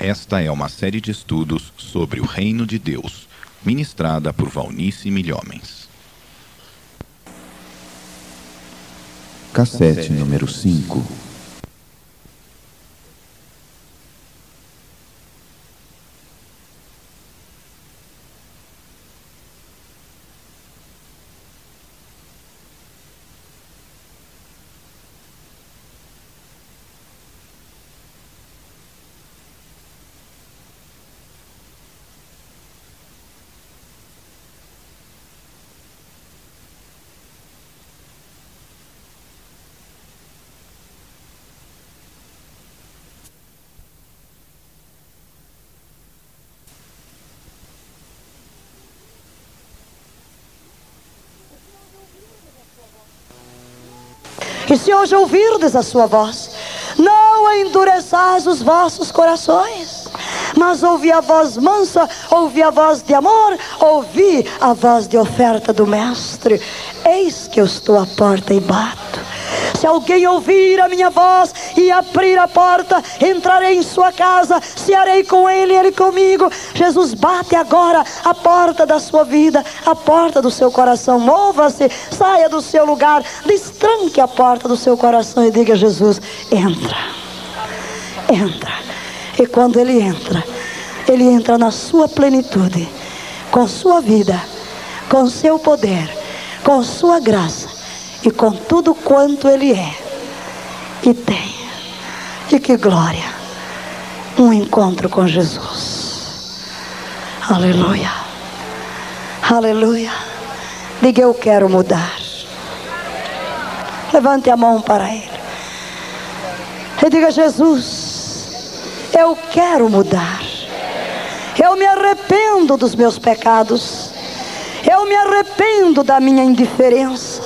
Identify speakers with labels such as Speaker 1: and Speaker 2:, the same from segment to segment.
Speaker 1: Esta é uma série de estudos sobre o Reino de Deus, ministrada por Valnice Milhomens.
Speaker 2: Cassete número 5.
Speaker 3: E se hoje ouvirdes a sua voz, não endureçais os vossos corações, mas ouvi a voz mansa, ouvi a voz de amor, ouvi a voz de oferta do Mestre. Eis que eu estou à porta e bato. Se alguém ouvir a minha voz e abrir a porta, entrarei em sua casa, cearei com ele e ele comigo. Jesus bate agora a porta da sua vida, a porta do seu coração. Mova-se, saia do seu lugar, destranque a porta do seu coração e diga: Jesus, entra, entra. E quando ele entra na sua plenitude, com sua vida, com seu poder, com sua graça e com tudo quanto ele é e tem. E que glória, um encontro com Jesus. Aleluia, aleluia. Diga: eu quero mudar. Levante a mão para ele e diga: Jesus, eu quero mudar. Eu me arrependo dos meus pecados. Eu me arrependo da minha indiferença,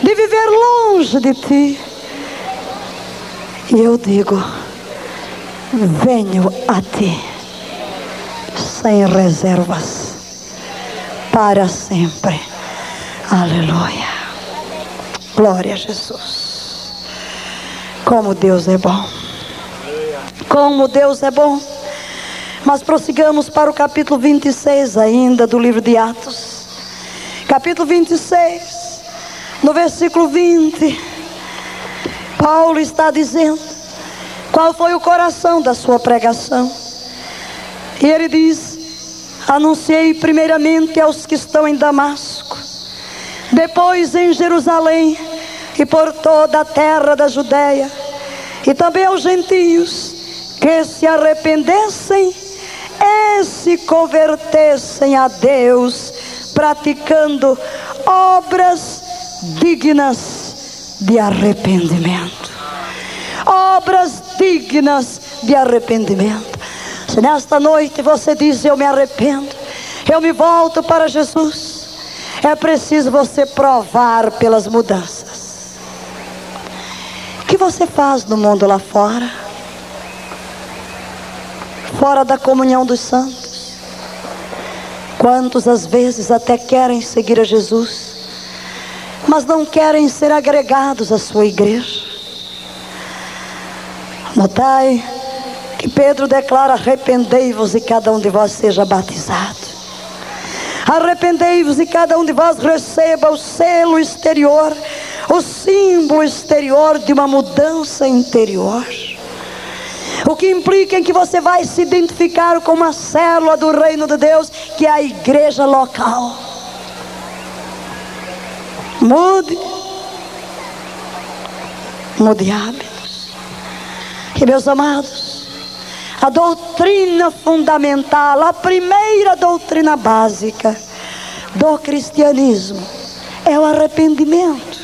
Speaker 3: de viver longe de ti. E eu digo: venho a ti, sem reservas, para sempre. Aleluia. Glória a Jesus. Como Deus é bom. Como Deus é bom. Mas prossigamos para o capítulo 26 ainda do livro de Atos. Capítulo 26, no versículo 20. Paulo está dizendo qual foi o coração da sua pregação. E ele diz: anunciei primeiramente aos que estão em Damasco, depois em Jerusalém e por toda a terra da Judeia, e também aos gentios, que se arrependessem e se convertessem a Deus, praticando obras dignas de arrependimento. Obras dignas de arrependimento. Se nesta noite você diz: eu me arrependo, eu me volto para Jesus, é preciso você provar pelas mudanças. O que você faz no mundo lá fora? Fora da comunhão dos santos. Quantos às vezes até querem seguir a Jesus, mas não querem ser agregados à sua igreja. Notai que Pedro declara: arrependei-vos e cada um de vós seja batizado. Arrependei-vos e cada um de vós receba o selo exterior, o símbolo exterior de uma mudança interior. O que implica em que você vai se identificar com uma célula do reino de Deus, que é a igreja local. Mude hábitos. E meus amados, a doutrina fundamental, a primeira doutrina básica do cristianismo é o arrependimento.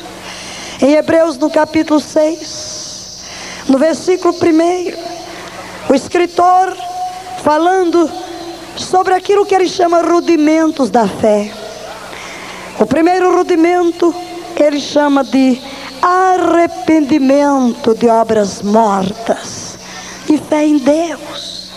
Speaker 3: Em Hebreus, no capítulo 6, no versículo 1, o escritor, falando sobre aquilo que ele chama rudimentos da fé. O primeiro rudimento ele chama de arrependimento de obras mortas e fé em Deus.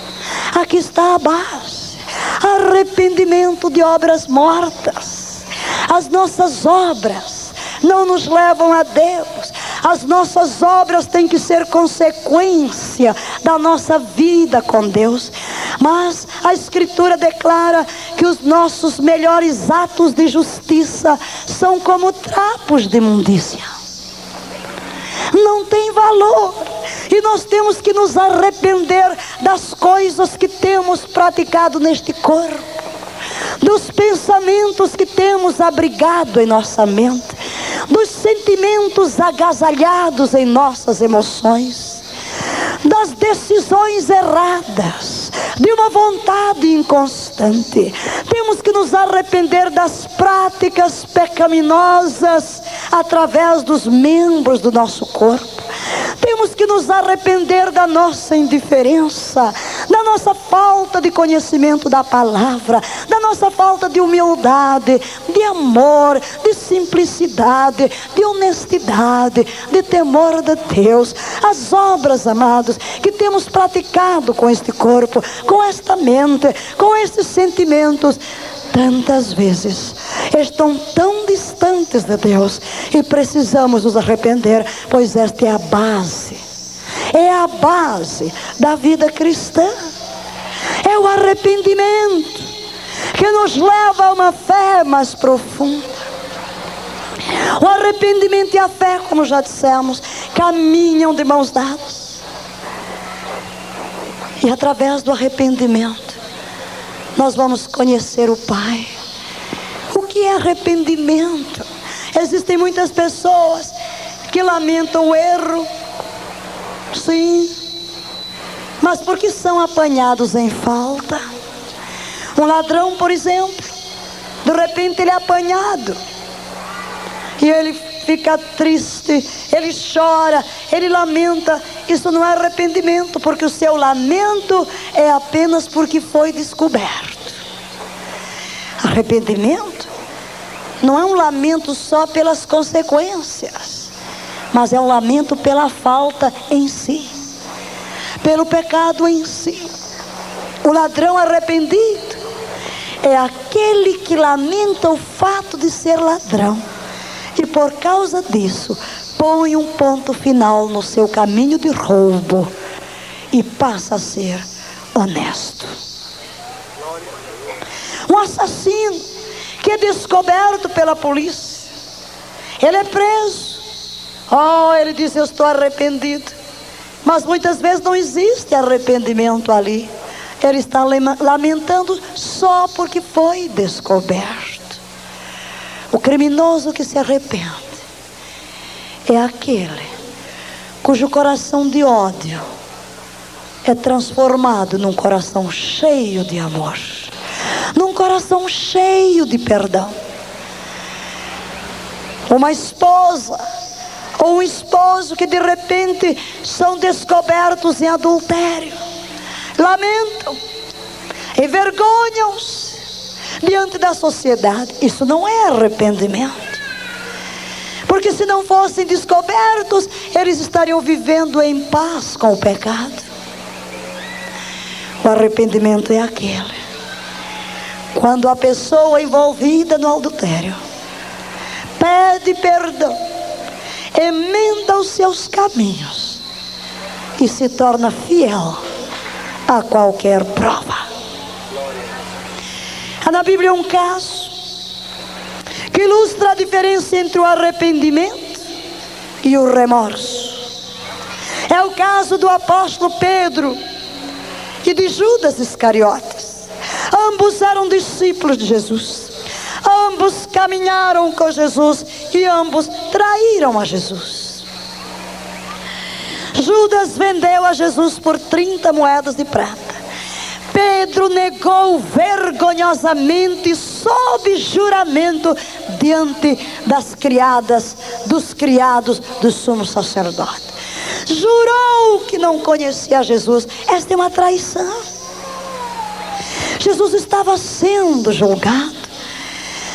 Speaker 3: Aqui está a base: arrependimento de obras mortas. As nossas obras não nos levam a Deus. As nossas obras têm que ser consequência da nossa vida com Deus. Mas a Escritura declara que os nossos melhores atos de justiça são como trapos de imundícia. Não tem valor. E nós temos que nos arrepender das coisas que temos praticado neste corpo, dos pensamentos que temos abrigado em nossa mente, dos sentimentos agasalhados em nossas emoções, das decisões erradas, de uma vontade inconstante. Temos que nos arrepender das práticas pecaminosas através dos membros do nosso corpo. Temos que nos arrepender da nossa indiferença, da nossa falta de conhecimento da palavra, da nossa falta de humildade, de amor, de simplicidade, de honestidade, de temor de Deus. As obras, amados, que temos praticado com este corpo, com esta mente, com estes sentimentos, tantas vezes estão tão distantes de Deus, e precisamos nos arrepender, pois esta é a base da vida cristã. É o arrependimento que nos leva a uma fé mais profunda. O arrependimento e a fé, como já dissemos, caminham de mãos dadas. E através do arrependimento nós vamos conhecer o Pai. O que é arrependimento? Existem muitas pessoas que lamentam o erro, sim, mas porque são apanhados em falta. Um ladrão, por exemplo, de repente ele é apanhado e ele fica triste, ele chora, ele lamenta. Isso não é arrependimento, porque o seu lamento é apenas porque foi descoberto. Arrependimento não é um lamento só pelas consequências, mas é um lamento pela falta em si, pelo pecado em si. O ladrão arrependido é aquele que lamenta o fato de ser ladrão, e por causa disso põe um ponto final no seu caminho de roubo e passa a ser honesto. Um assassino que é descoberto pela polícia, ele é preso. Ele diz: eu estou arrependido. Mas muitas vezes não existe arrependimento ali. Ele está lamentando só porque foi descoberto. O criminoso que se arrepende é aquele cujo coração de ódio é transformado num coração cheio de amor, num coração cheio de perdão. Uma esposa ou um esposo que de repente são descobertos em adultério, lamentam, envergonham-se diante da sociedade. Isso não é arrependimento, porque se não fossem descobertos, eles estariam vivendo em paz com o pecado. O arrependimento é aquele quando a pessoa envolvida no adultério pede perdão, emenda os seus caminhos e se torna fiel a qualquer prova. Há na Bíblia um caso que ilustra a diferença entre o arrependimento e o remorso. É o caso do apóstolo Pedro e de Judas Iscariotes. Ambos eram discípulos de Jesus, ambos caminharam com Jesus e ambos traíram a Jesus. Judas vendeu a Jesus por 30 moedas de prata. Pedro negou vergonhosamente, sob juramento, diante das criadas, dos criados do sumo sacerdote. Jurou que não conhecia Jesus. Esta é uma traição. Jesus estava sendo julgado.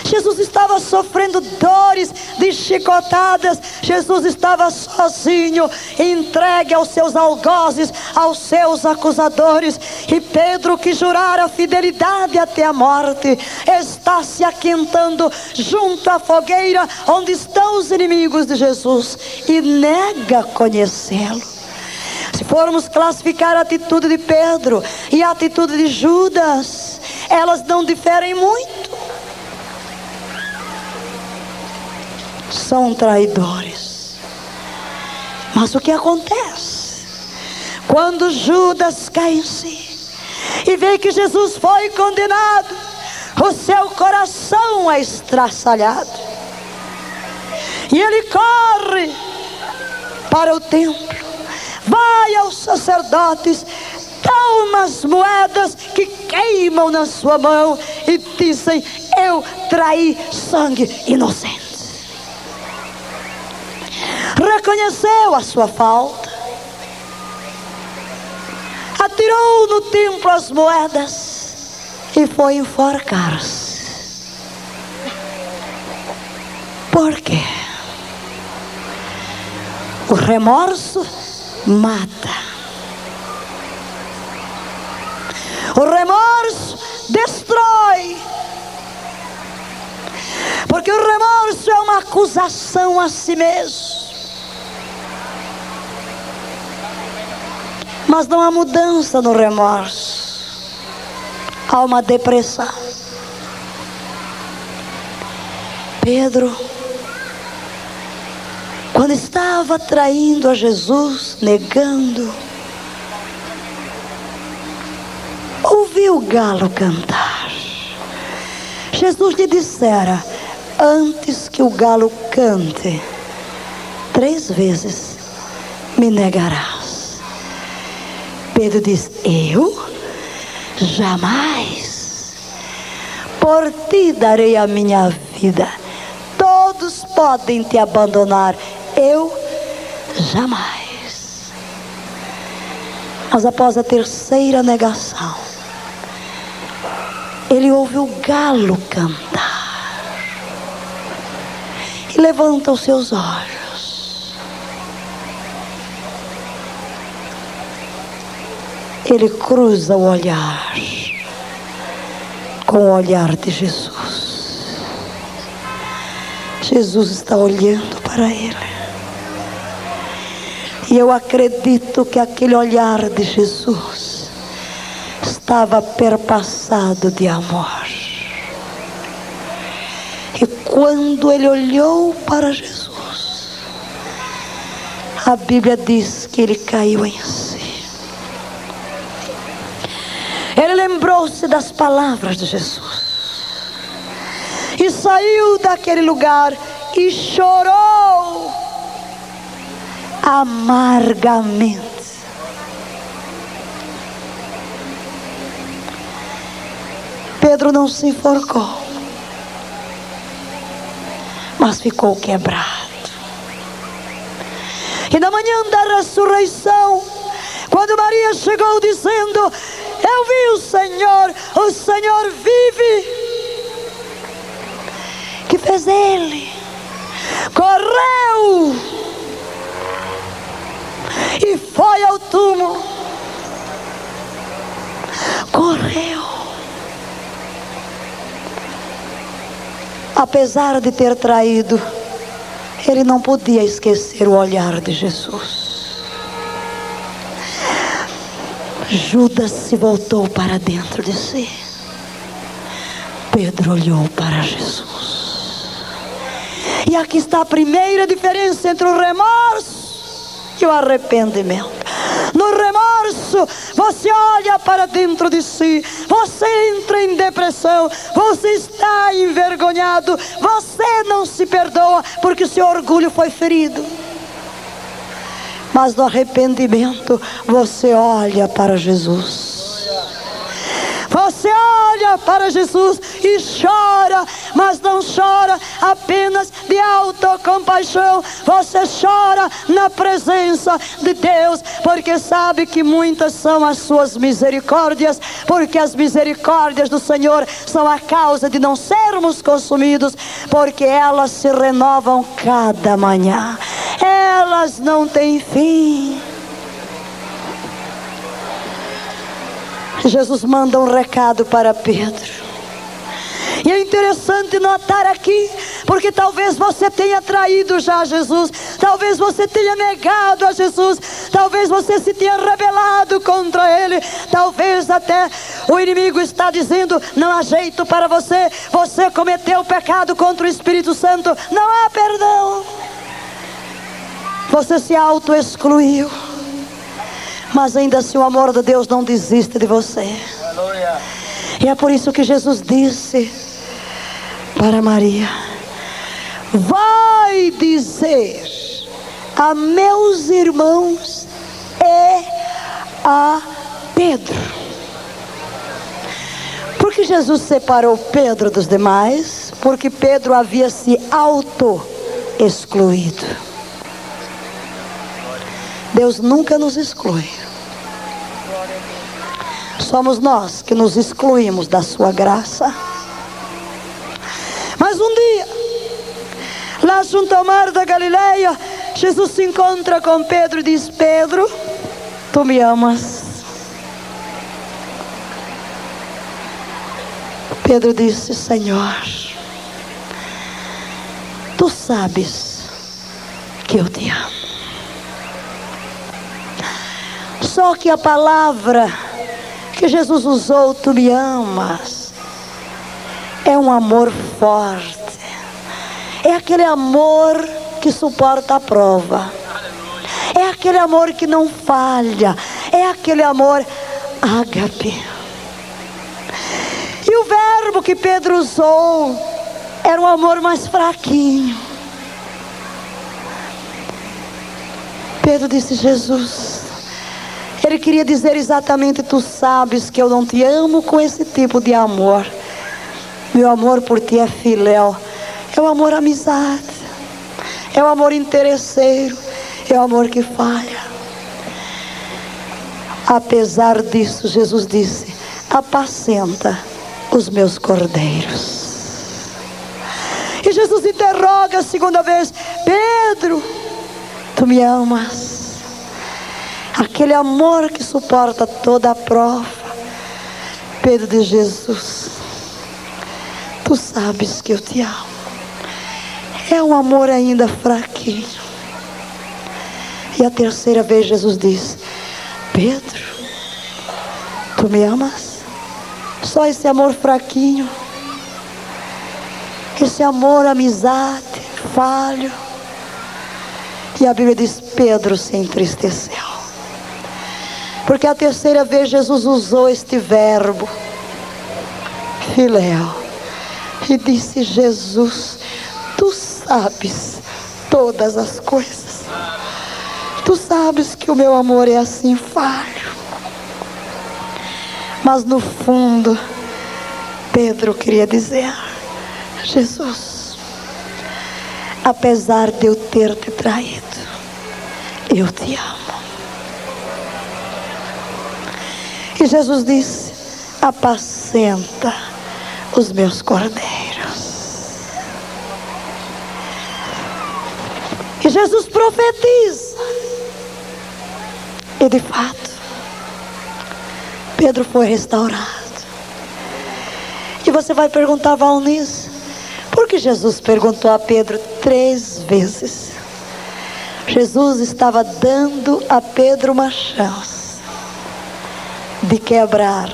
Speaker 3: Jesus estava sofrendo dores de chicotadas. Jesus estava sozinho, entregue aos seus algozes, aos seus acusadores. E Pedro, que jurara fidelidade até a morte, está se aquentando junto à fogueira onde estão os inimigos de Jesus e nega conhecê-lo. Se formos classificar a atitude de Pedro e a atitude de Judas, elas não diferem muito. São traidores. Mas o que acontece? Quando Judas cai em si e vê que Jesus foi condenado, o seu coração é estraçalhado. E ele corre para o templo, vai aos sacerdotes, toma as moedas que queimam na sua mão e dizem: eu traí sangue inocente. Reconheceu a sua falta, atirou no templo as moedas e foi enforcar-se. Por quê? O remorso mata. O remorso destrói. Porque o remorso é uma acusação a si mesmo. Mas não há mudança no remorso. Há uma depressão. Pedro, quando estava traindo a Jesus, negando, ouviu o galo cantar. Jesus lhe dissera: antes que o galo cante, 3 vezes me negarás. Pedro diz: eu? Jamais. Por ti darei a minha vida. Todos podem te abandonar, eu jamais. Mas após a 3ª negação, ele ouve o galo cantar e levanta os seus olhos. Ele cruza o olhar com o olhar de Jesus. Jesus está olhando para ele. E eu acredito que aquele olhar de Jesus estava perpassado de amor. E quando ele olhou para Jesus, a Bíblia diz que ele caiu em si. Ele lembrou-se das palavras de Jesus e saiu daquele lugar e chorou amargamente. Pedro não se enforcou, mas ficou quebrado. E na manhã da ressurreição, quando Maria chegou dizendo: eu vi o Senhor vive. Que fez ele? Correu e foi ao túmulo. Correu. Apesar de ter traído, ele não podia esquecer o olhar de Jesus. Judas se voltou para dentro de si. Pedro olhou para Jesus. E aqui está a primeira diferença entre o remorso e o arrependimento. No remorso, você olha para dentro de si, você entra em depressão, você está envergonhado, você não se perdoa porque o seu orgulho foi ferido. Mas no arrependimento, você olha para Jesus. Você olha para Jesus e chora, mas não chora apenas de autocompaixão. Você chora na presença de Deus, porque sabe que muitas são as suas misericórdias, porque as misericórdias do Senhor são a causa de não sermos consumidos, porque elas se renovam cada manhã. Elas não têm fim. Jesus manda um recado para Pedro. E é interessante notar aqui, porque talvez você tenha traído já Jesus, talvez você tenha negado a Jesus, Talvez você se tenha rebelado contra Ele. Talvez até o inimigo está dizendo: não há jeito para você. Você cometeu pecado contra o Espírito Santo. Não há perdão. Você se auto-excluiu. Mas ainda assim o amor de Deus não desiste de você. Aleluia. E é por isso que Jesus disse para Maria: vai dizer a meus irmãos e a Pedro. Por que Jesus separou Pedro dos demais? Porque Pedro havia se auto-excluído. Deus nunca nos exclui. Somos nós que nos excluímos da sua graça. Mas um dia, lá junto ao mar da Galileia, Jesus se encontra com Pedro e diz: Pedro, tu me amas? Pedro disse: Senhor, tu sabes que eu te amo. Só que a palavra que Jesus usou, tu me amas, é um amor forte. É aquele amor que suporta a prova. É aquele amor que não falha. É aquele amor ágape. E o verbo que Pedro usou era um amor mais fraquinho. Pedro disse: Jesus, ele queria dizer exatamente: tu sabes que eu não te amo com esse tipo de amor. Meu amor por ti é filéu. É um amor amizade. É um amor interesseiro. É um amor que falha. Apesar disso, Jesus disse: apacenta os meus cordeiros. E Jesus interroga a segunda vez: Pedro, tu me amas? Aquele amor que suporta toda a prova. Pedro diz: Jesus, tu sabes que eu te amo. É um amor ainda fraquinho. E a terceira vez Jesus diz: Pedro, tu me amas? Só esse amor fraquinho, esse amor amizade, falho. E a Bíblia diz: Pedro se entristeceu. Porque a terceira vez Jesus usou este verbo, filéu, e disse: Jesus, tu sabes todas as coisas. Tu sabes que o meu amor é assim falho. Mas no fundo, Pedro queria dizer: Jesus, apesar de eu ter te traído, eu te amo. E Jesus disse: apacenta os meus cordeiros. E Jesus profetiza. E de fato, Pedro foi restaurado. E você vai perguntar, Valnice, por que Jesus perguntou a Pedro 3 vezes? Jesus estava dando a Pedro uma chance de quebrar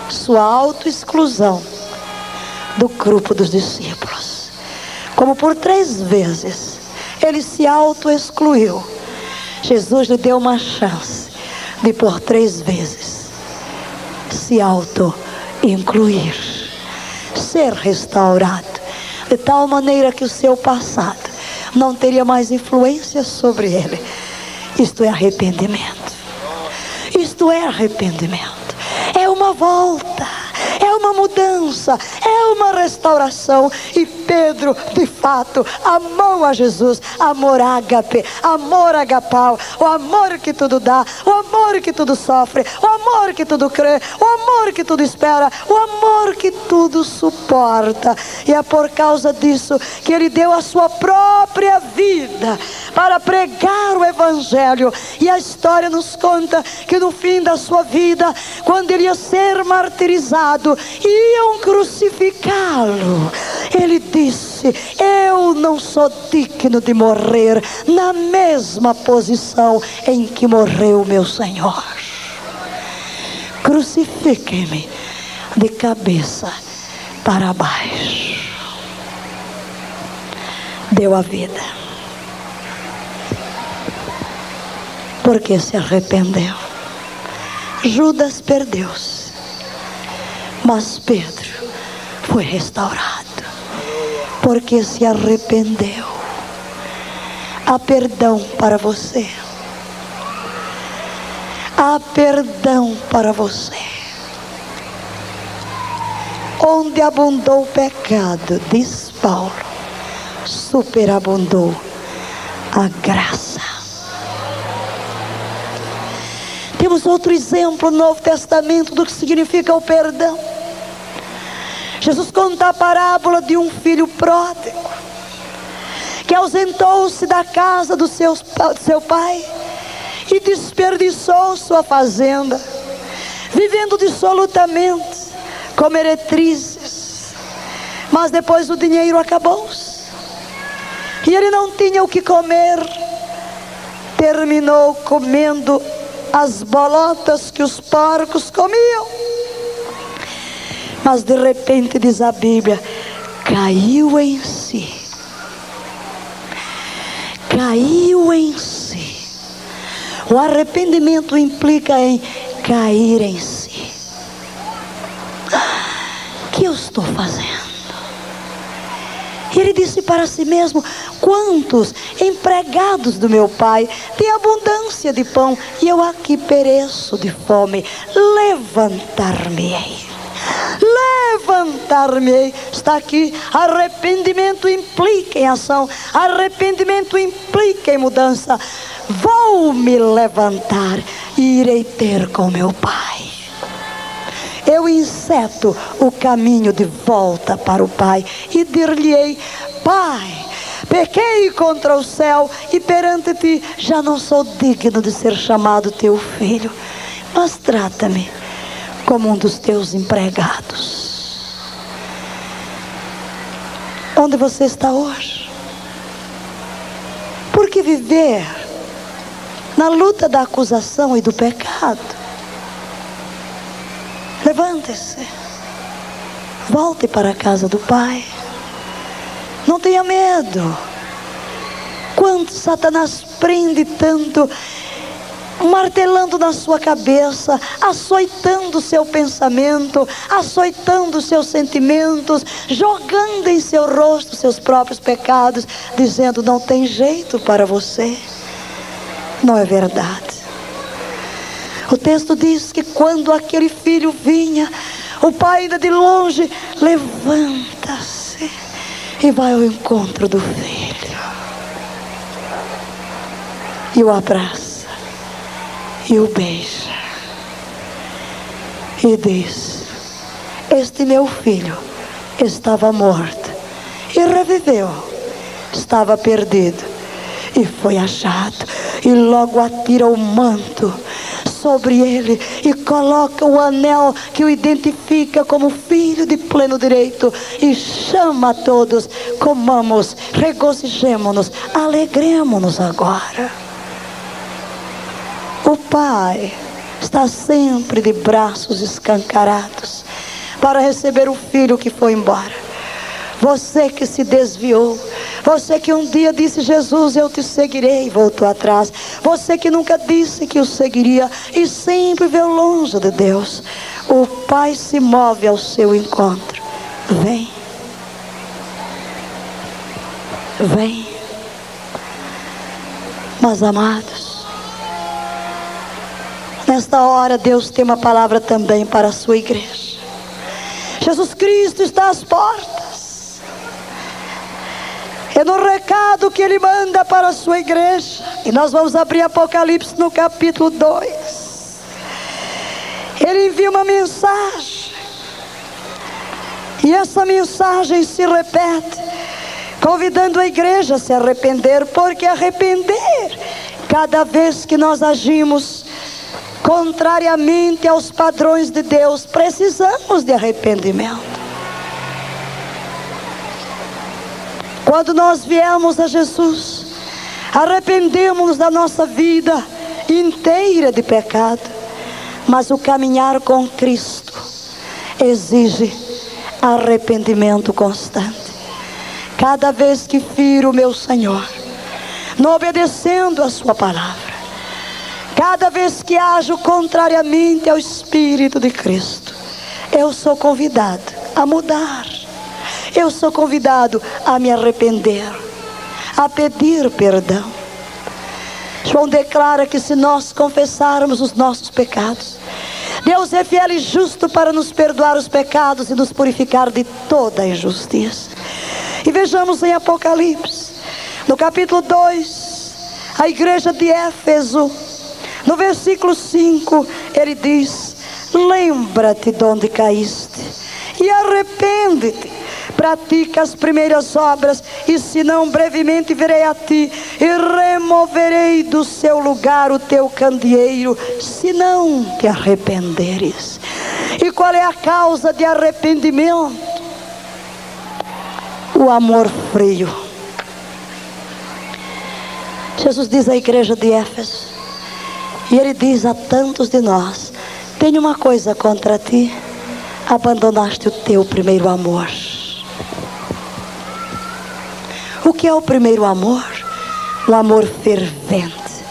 Speaker 3: sua autoexclusão do grupo dos discípulos. Como por 3 vezes ele se auto-excluiu, Jesus lhe deu uma chance de por 3 vezes se auto-incluir, ser restaurado, de tal maneira que o seu passado não teria mais influência sobre ele. Isto é arrependimento. Isto é arrependimento. É uma volta, é uma mudança, é uma restauração. E Pedro, de fato, amou a Jesus. Amor ágape, amor agapau, o amor que tudo dá, o amor que tudo sofre, o amor que tudo crê, o amor que tudo espera, o amor que tudo suporta. E é por causa disso que ele deu a sua própria vida para pregar o evangelho. E a história nos conta que no fim da sua vida, quando ele ia ser martirizado, iam crucificá-lo, ele disse: disse: eu não sou digno de morrer na mesma posição em que morreu meu Senhor. Crucifiquem-me de cabeça para baixo. Deu a vida, porque se arrependeu. Judas perdeu-se, mas Pedro foi restaurado, porque se arrependeu. Há perdão para você. Há perdão para você. Onde abundou o pecado, diz Paulo, superabundou a graça. Temos outro exemplo no Novo Testamento do que significa o perdão. Jesus conta a parábola de um filho pródigo que ausentou-se da casa do seu pai e desperdiçou sua fazenda, vivendo dissolutamente como meretrizes. Mas depois o dinheiro acabou-se e ele não tinha o que comer. Terminou comendo as bolotas que os porcos comiam. Mas de repente, diz a Bíblia, caiu em si. Caiu em si. O arrependimento implica em cair em si. O que eu estou fazendo? E ele disse para si mesmo: quantos empregados do meu pai têm abundância de pão e eu aqui pereço de fome? Levantar-me-ei. Levantar-me-ei. Está aqui. Arrependimento implica em ação. Arrependimento implica em mudança. Vou me levantar e irei ter com meu pai. Eu enceto o caminho de volta para o pai e dir-lhe-ei: Pai, pequei contra o céu e perante ti já não sou digno de ser chamado teu filho, mas trata-me como um dos teus empregados. Onde você está hoje? Por que viver na luta da acusação e do pecado? Levante-se, volte para a casa do Pai. Não tenha medo. Quanto Satanás prende tanto, martelando na sua cabeça, açoitando o seu pensamento, açoitando os seus sentimentos, jogando em seu rosto seus próprios pecados, dizendo: não tem jeito para você. Não é verdade. O texto diz que quando aquele filho vinha, o pai ainda de longe levanta-se e vai ao encontro do filho e o abraça e o beija e diz: este meu filho estava morto e reviveu, estava perdido e foi achado. E logo atira o manto sobre ele e coloca o anel que o identifica como filho de pleno direito e chama a todos: comamos, regozijemo-nos, alegremo-nos agora. O pai está sempre de braços escancarados para receber o filho que foi embora. Você que se desviou, você que um dia disse: Jesus, eu te seguirei, e voltou atrás. Você que nunca disse que o seguiria e sempre veio longe de Deus. O Pai se move ao seu encontro. Vem. Vem. Mas amados, nesta hora Deus tem uma palavra também para a sua igreja. Jesus Cristo está às portas. É no recado que Ele manda para a sua igreja. E nós vamos abrir Apocalipse no capítulo 2. Ele envia uma mensagem. E essa mensagem se repete, convidando a igreja a se arrepender. Porque arrepender, cada vez que nós agimos contrariamente aos padrões de Deus, precisamos de arrependimento. Quando nós viemos a Jesus, arrependemos-nos da nossa vida inteira de pecado. Mas o caminhar com Cristo exige arrependimento constante. Cada vez que firo o meu Senhor, não obedecendo a sua palavra, cada vez que ajo contrariamente ao Espírito de Cristo, eu sou convidado a mudar. Eu sou convidado a me arrepender, a pedir perdão. João declara que se nós confessarmos os nossos pecados, Deus é fiel e justo para nos perdoar os pecados e nos purificar de toda a injustiça. E vejamos em Apocalipse, no capítulo 2, a igreja de Éfeso, no versículo 5, ele diz: lembra-te de onde caíste e arrepende-te, pratica as primeiras obras, e senão brevemente virei a ti e removerei do seu lugar o teu candeeiro, se não te arrependeres. E qual é a causa de arrependimento? O amor frio. Jesus diz à igreja de Éfeso, e ele diz a tantos de nós: tenho uma coisa contra ti, abandonaste o teu primeiro amor. O que é o primeiro amor? Um amor fervente,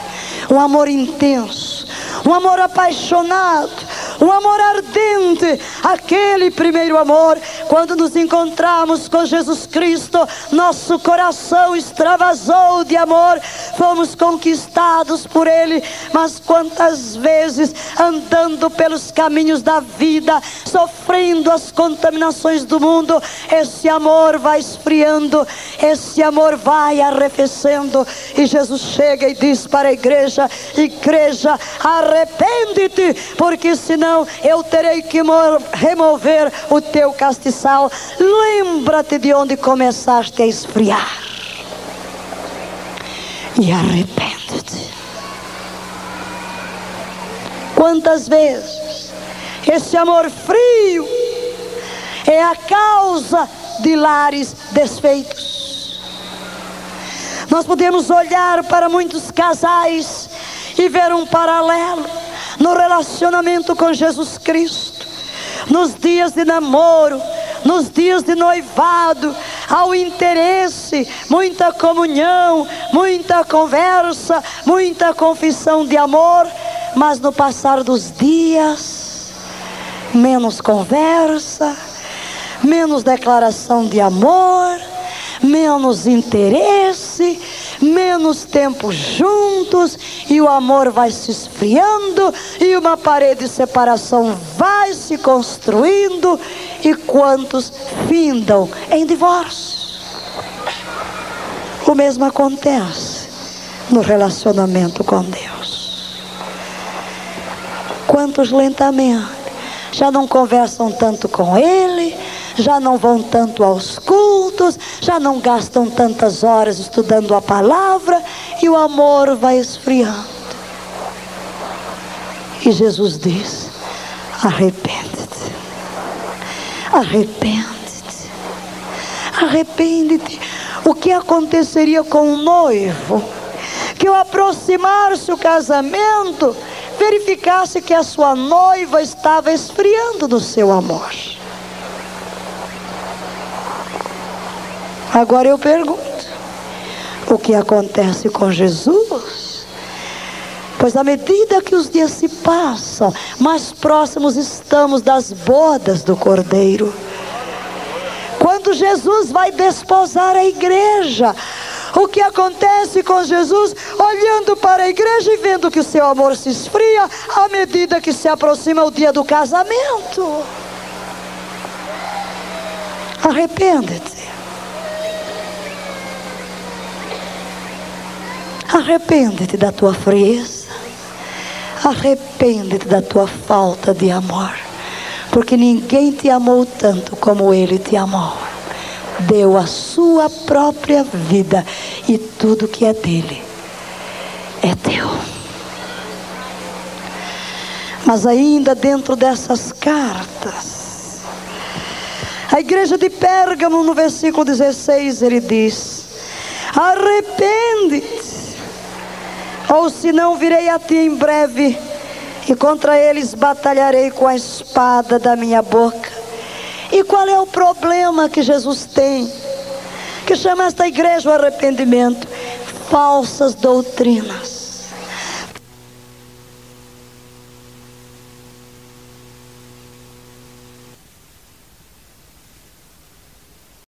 Speaker 3: um amor intenso, um amor apaixonado, um amor ardente. Aquele primeiro amor, quando nos encontramos com Jesus Cristo, nosso coração extravasou de amor, fomos conquistados por Ele. Mas quantas vezes, andando pelos caminhos da vida, sofrendo as contaminações do mundo, esse amor vai esfriando, esse amor vai arrefecendo. E Jesus chega e diz para a igreja: igreja, arrepende-te, porque senão eu terei que remover o teu castiçal. Lembra-te de onde começaste a esfriar e arrepende-te. Quantas vezes esse amor frio é a causa de lares desfeitos. Nós podemos olhar para muitos casais e ver um paralelo no relacionamento com Jesus Cristo. Nos dias de namoro, nos dias de noivado, há o interesse, muita comunhão, muita conversa, muita confissão de amor. Mas no passar dos dias, menos conversa, menos declaração de amor, menos interesse, menos tempo juntos, e o amor vai se esfriando, e uma parede de separação vai se construindo, e quantos findam em divórcio. O mesmo acontece no relacionamento com Deus. Quantos lentamente já não conversam tanto com Ele, já não vão tanto aos cultos, já não gastam tantas horas estudando a palavra, e o amor vai esfriando. E Jesus diz: arrepende-te, arrepende-te, arrepende-te. O que aconteceria com o noivo que, ao aproximar-se o casamento, verificasse que a sua noiva estava esfriando do seu amor? Agora eu pergunto: o que acontece com Jesus? Pois à medida que os dias se passam, mais próximos estamos das bodas do Cordeiro. Quando Jesus vai desposar a igreja, o que acontece com Jesus? Olhando para a igreja e vendo que o seu amor se esfria à medida que se aproxima o dia do casamento. Arrepende-te. Arrepende-te da tua frieza. Arrepende-te da tua falta de amor. Porque ninguém te amou tanto como Ele te amou. Deu a sua própria vida, e tudo que é dele é teu. Mas ainda dentro dessas cartas, a igreja de Pérgamo, no versículo 16, ele diz: arrepende-te, ou senão virei a ti em breve, e contra eles batalharei com a espada da minha boca. E qual é o problema que Jesus tem, que chama esta igreja o arrependimento? Falsas doutrinas.